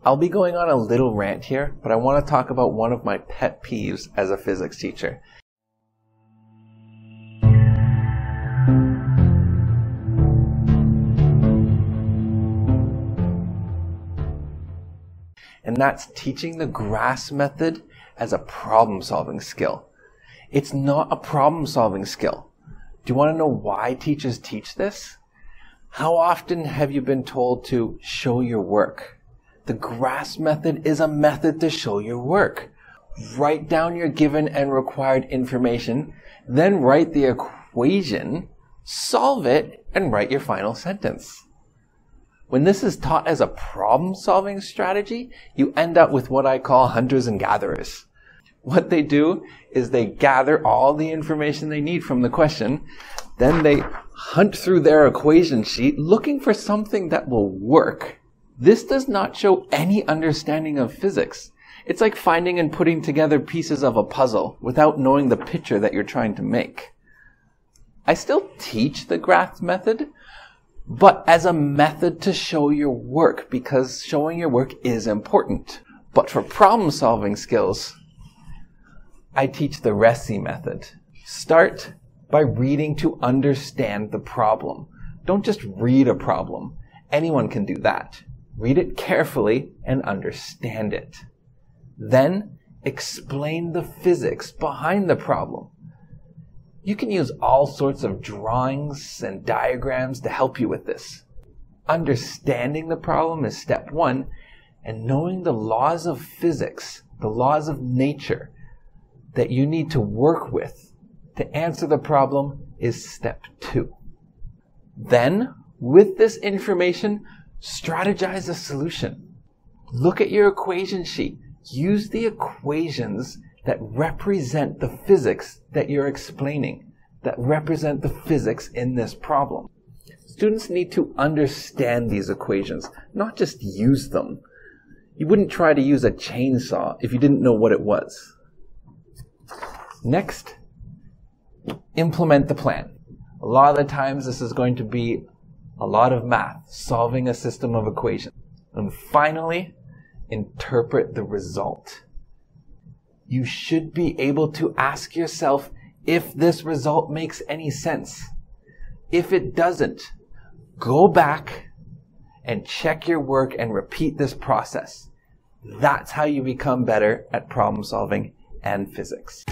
I'll be going on a little rant here, but I want to talk about one of my pet peeves as a physics teacher. And that's teaching the GRASS method as a problem-solving skill. It's not a problem-solving skill. Do you want to know why teachers teach this? How often have you been told to show your work? The GRASS method is a method to show your work. Write down your given and required information, then write the equation, solve it, and write your final sentence. When this is taught as a problem-solving strategy, you end up with what I call hunters and gatherers. What they do is they gather all the information they need from the question, then they hunt through their equation sheet looking for something that will work. This does not show any understanding of physics. It's like finding and putting together pieces of a puzzle without knowing the picture that you're trying to make. I still teach the GRASS method, but as a method to show your work, because showing your work is important. But for problem-solving skills, I teach the RESII method. Start by reading to understand the problem. Don't just read a problem. Anyone can do that. Read it carefully and understand it. Then explain the physics behind the problem. You can use all sorts of drawings and diagrams to help you with this. Understanding the problem is step one, and knowing the laws of physics, the laws of nature that you need to work with to answer the problem is step two. Then, with this information, strategize a solution. Look at your equation sheet. Use the equations that represent the physics that you're explaining, that represent the physics in this problem. Students need to understand these equations, not just use them. You wouldn't try to use a chainsaw if you didn't know what it was. Next, implement the plan. A lot of the times this is going to be a lot of math, solving a system of equations. And finally, interpret the result. You should be able to ask yourself if this result makes any sense. If it doesn't, go back and check your work and repeat this process. That's how you become better at problem solving and physics.